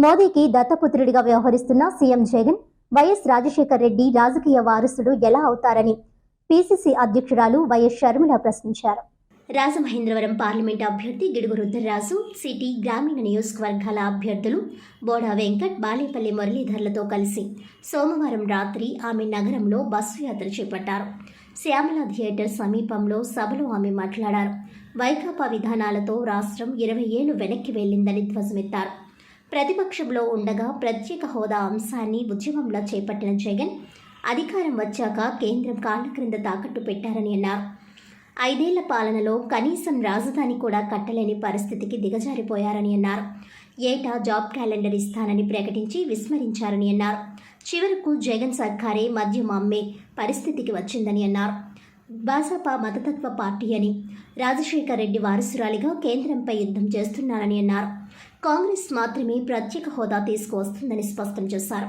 మోదీకి దత్తపుత్రుడిగా వ్యవహరిస్తున్న CM Jagan YS Rajasekhar Reddy రాజకీయ వారసుడు ఎలా అవుతారని పీసీసీ అధ్యక్షురాలు వైఎస్ షర్మిల ప్రశ్నించారు. రాజమహేంద్రవరం పార్లమెంటు అభ్యర్థి గిడుగు రుద్రరాజు, సిటీ, గ్రామీణ నియోజకవర్గాల అభ్యర్థులు బోడా వెంకట్, బాలేపల్లి మురళీధర్లతో కలిసి సోమవారం రాత్రి ఆమె నగరంలో బస్సు యాత్ర చేపట్టారు. శ్యామల థియేటర్ సమీపంలో సభలో ఆమె మాట్లాడారు. వైకాపా విధానాలతో రాష్ట్రం 20 ఏళ్లు వెనక్కి వెళ్లిందని ధ్వజమెత్తారు. ప్రతిపక్షంలో ఉండగా ప్రత్యేక హోదా అంశాన్ని ఉద్యమంలా చేపట్టిన జగన్ అధికారం వచ్చాక కేంద్రం కాళ్ల క్రింద తాకట్టు పెట్టారని అన్నారు. 5 ఏళ్ల పాలనలో కనీసం రాజధాని కూడా కట్టలేని పరిస్థితికి దిగజారిపోయారని అన్నారు. ఏటా జాబ్ క్యాలెండర్ ఇస్తానని ప్రకటించి విస్మరించారని అన్నారు. చివరకు జగన్ సర్కారే మద్యం అమ్మే పరిస్థితికి వచ్చిందని అన్నారు. భాజపా మతతత్వ పార్టీ అని, రాజశేఖర్ రెడ్డి వారసురాలిగా కేంద్రంపై యుద్ధం చేస్తున్నారని అన్నారు. కాంగ్రెస్ మాత్రమే ప్రత్యేక హోదా తీసుకువస్తుందని స్పష్టం చేశారు.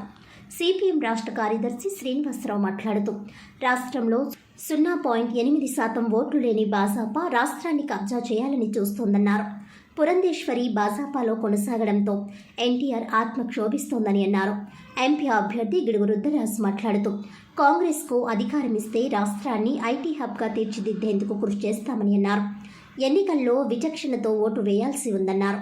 సిపిఎం రాష్ట్ర కార్యదర్శి శ్రీనివాసరావు మాట్లాడుతూ రాష్ట్రంలో 0.8% ఓట్లు లేని భాజపా రాష్ట్రాన్ని కబ్జా చేయాలని చూస్తోందన్నారు. పురంధేశ్వరి భాజపాలో కొనసాగడంతో ఎన్టీఆర్ ఆత్మ క్షోభిస్తోందని అన్నారు. ఎంపీ అభ్యర్థి గిడుగు రుద్రరాజు మాట్లాడుతూ కాంగ్రెస్కు అధికారం ఇస్తే రాష్ట్రాన్ని ఐటీ హబ్గా తీర్చిదిద్దేందుకు కృషి చేస్తామని అన్నారు. ఎన్నికల్లో విచక్షణతో ఓటు వేయాల్సి ఉందన్నారు.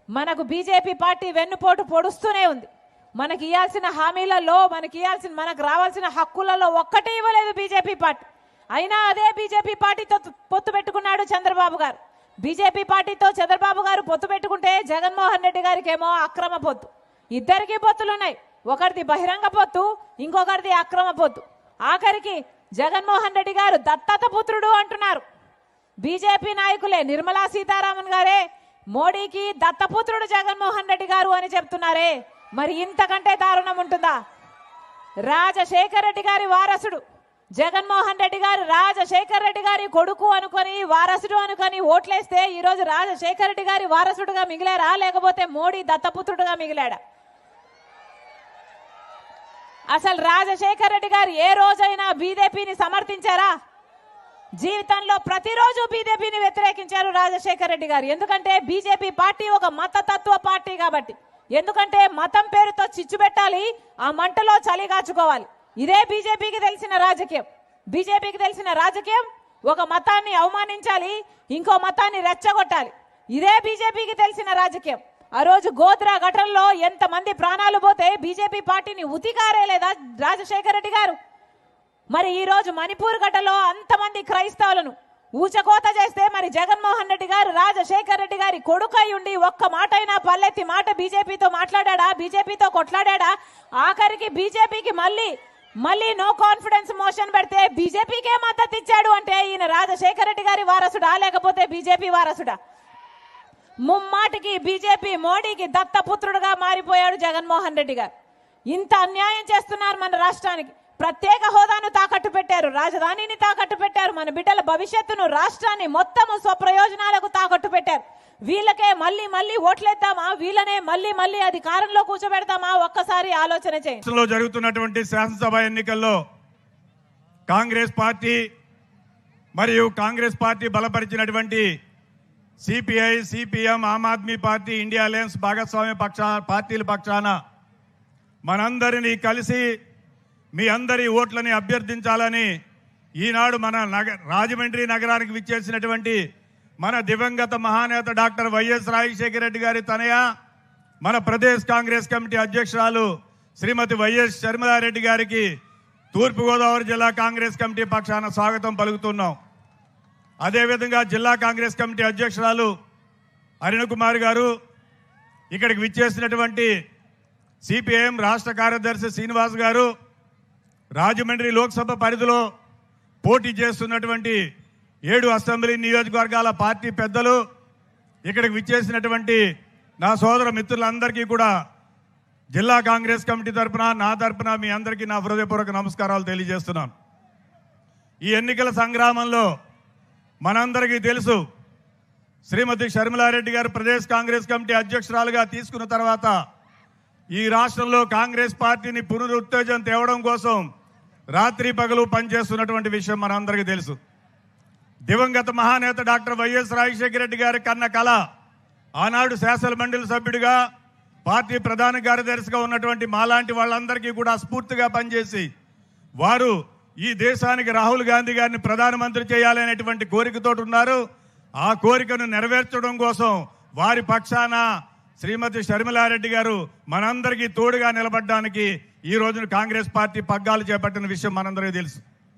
మనకు బీజేపీ పార్టీ వెన్నుపోటు పొడుస్తూనే ఉంది. మనకి ఇవ్వాల్సిన హామీలలో, మనకు రావాల్సిన హక్కులలో ఒక్కటే ఇవ్వలేదు బీజేపీ పార్టీ. అయినా అదే బీజేపీ పార్టీతో పొత్తు పెట్టుకున్నాడు చంద్రబాబు గారు. బీజేపీ పార్టీతో చంద్రబాబు గారు పొత్తు పెట్టుకుంటే జగన్మోహన్ రెడ్డి గారికి ఏమో అక్రమ పొత్తు. ఇద్దరికీ పొత్తులున్నాయి. ఒకరిది బహిరంగ పొత్తు, ఇంకొకరిది అక్రమ పొత్తు. ఆఖరికి జగన్మోహన్ రెడ్డి గారు దత్తత పుత్రుడు అంటున్నారు. బీజేపీ నాయకులే, నిర్మలా సీతారామన్ గారే మోడీకి దత్తపుత్రుడు జగన్మోహన్ రెడ్డి గారు అని చెప్తున్నారే, మరి ఇంతకంటే దారుణం ఉంటుందా? రాజశేఖర్ రెడ్డి గారి వారసుడు జగన్మోహన్ రెడ్డి గారు రాజశేఖర్ రెడ్డి గారి కొడుకు అనుకొని, వారసుడు అనుకొని ఓట్లేస్తే ఈరోజు రాజశేఖర్ రెడ్డి గారి వారసుడుగా మిగిలారా, లేకపోతే మోడీ దత్తపుత్రుడుగా మిగిలాడా? అసలు రాజశేఖర్ రెడ్డి గారు ఏ రోజైనా బీజేపీని సమర్థించారా? జీవితంలో ప్రతిరోజు బీజేపీని వ్యతిరేకించారు రాజశేఖర్ రెడ్డి గారు. ఎందుకంటే బీజేపీ పార్టీ ఒక మతతత్వ పార్టీ కాబట్టి. ఎందుకంటే మతం పేరుతో చిచ్చు పెట్టాలి, ఆ మంటలో చలిగాచుకోవాలి. ఇదే బీజేపీకి తెలిసిన రాజకీయం. బీజేపీకి తెలిసిన రాజకీయం ఒక మతాన్ని అవమానించాలి, ఇంకో మతాన్ని రెచ్చగొట్టాలి. ఇదే బీజేపీకి తెలిసిన రాజకీయం. ఆ రోజు గోద్రా ఘటనలో ఎంతమంది ప్రాణాలు పోతే బీజేపీ పార్టీని ఉతికారేలేదా రాజశేఖర్ రెడ్డి గారు? మరి ఈ రోజు మణిపూర్ ఘటనలో అంతమంది క్రైస్తవులను ఊచకోత చేస్తే మరి జగన్మోహన్ రెడ్డి గారు రాజశేఖర్ రెడ్డి గారి కొడుకై ఉండి ఒక్క మాట అయినా పల్లెత్తి మాట బీజేపీతో మాట్లాడా, బీజేపీతో కొట్లాడా? ఆఖరికి బీజేపీకి మళ్ళీ నో కాన్ఫిడెన్స్ మోషన్ పెడితే బీజేపీకే మద్దతు ఇచ్చాడు అంటే ఈయన రాజశేఖర్ రెడ్డి గారి వారసుడా, లేకపోతే బీజేపీ వారసుడా? ముమ్మాటికి బీజేపీ మోడీకి దత్తపుత్రుడుగా మారిపోయాడు జగన్మోహన్ రెడ్డి గారు. ఇంత అన్యాయం చేస్తున్నారు మన రాష్ట్రానికి. ప్రత్యేక హోదాను తాకట్టు పెట్టారు, రాజధానిని తాకట్టు పెట్టారు, మన బిడ్డల భవిష్యత్తును, రాష్ట్రాన్ని మొత్తము స్వప్రయోజనాలకు తాకట్టు పెట్టారు. వీళ్ళకే మళ్ళీ ఓట్లేద్దామా, వీళ్ళనే మళ్ళీ అధికారంలో కూర్చోబెడతామా? ఒక్కసారి ఆలోచన చేయండి. జరుగుతున్నటువంటి శాసనసభ ఎన్నికల్లో కాంగ్రెస్ పార్టీ మరియు Congress party బలపరిచినటువంటి CPI, CPM, Aam Aadmi party, India alliance భాగస్వామ్య పార్టీల పక్షాన మనందరినీ కలిసి మీ అందరి ఓట్లని అభ్యర్థించాలని ఈనాడు మన రాజమండ్రి నగరానికి విచ్చేసినటువంటి మన దివంగత మహానేత డాక్టర్ వైఎస్ రాజశేఖర రెడ్డి గారి తనయ, మన ప్రదేశ్ కాంగ్రెస్ కమిటీ అధ్యక్షురాలు శ్రీమతి వైఎస్ షర్మిలారెడ్డి గారికి తూర్పుగోదావరి జిల్లా కాంగ్రెస్ కమిటీ పక్షాన స్వాగతం పలుకుతున్నాం. అదేవిధంగా జిల్లా కాంగ్రెస్ కమిటీ అధ్యక్షురాలు అరుణ్ కుమార్ గారు, ఇక్కడికి విచ్చేసినటువంటి సిపిఐఎం రాష్ట్ర కార్యదర్శి శ్రీనివాస్ గారు, రాజమండ్రి లోక్సభ పరిధిలో పోటీ చేస్తున్నటువంటి 7 అసెంబ్లీ నియోజకవర్గాల పార్టీ పెద్దలు, ఇక్కడికి విచ్చేసినటువంటి నా సోదర మిత్రులందరికీ కూడా జిల్లా కాంగ్రెస్ కమిటీ తరఫున, నా తరఫున మీ అందరికీ నా హృదయపూర్వక నమస్కారాలు తెలియజేస్తున్నాను. ఈ ఎన్నికల సంగ్రామంలో మనందరికీ తెలుసు, శ్రీమతి షర్మిలారెడ్డి గారు ప్రదేశ్ కాంగ్రెస్ కమిటీ అధ్యక్షురాలుగా తీసుకున్న తర్వాత ఈ రాష్ట్రంలో కాంగ్రెస్ పార్టీని పునరుత్తేజం తేవడం కోసం రాత్రి పగలు పనిచేస్తున్నటువంటి విషయం మనందరికీ తెలుసు. దివంగత మహానేత డాక్టర్ వైఎస్ రాజశేఖర రెడ్డి గారి కన్న కళ ఆనాడు శాసనమండలి సభ్యుడిగా పార్టీ ప్రధాన కార్యదర్శిగా ఉన్నటువంటి మాలాంటి వాళ్ళందరికీ కూడా స్ఫూర్తిగా పనిచేసి వారు ఈ దేశానికి రాహుల్ గాంధీ గారిని ప్రధానమంత్రి చేయాలనేటువంటి కోరికతో ఉన్నారు. ఆ కోరికను నెరవేర్చడం కోసం వారి పక్షాన శ్రీమతి షర్మిలారెడ్డి గారు మనందరికీ తోడుగా నిలబడడానికి ఈ రోజున కాంగ్రెస్ పార్టీ పగ్గాలు చేపట్టిన విషయం మనందరికీ తెలుసు.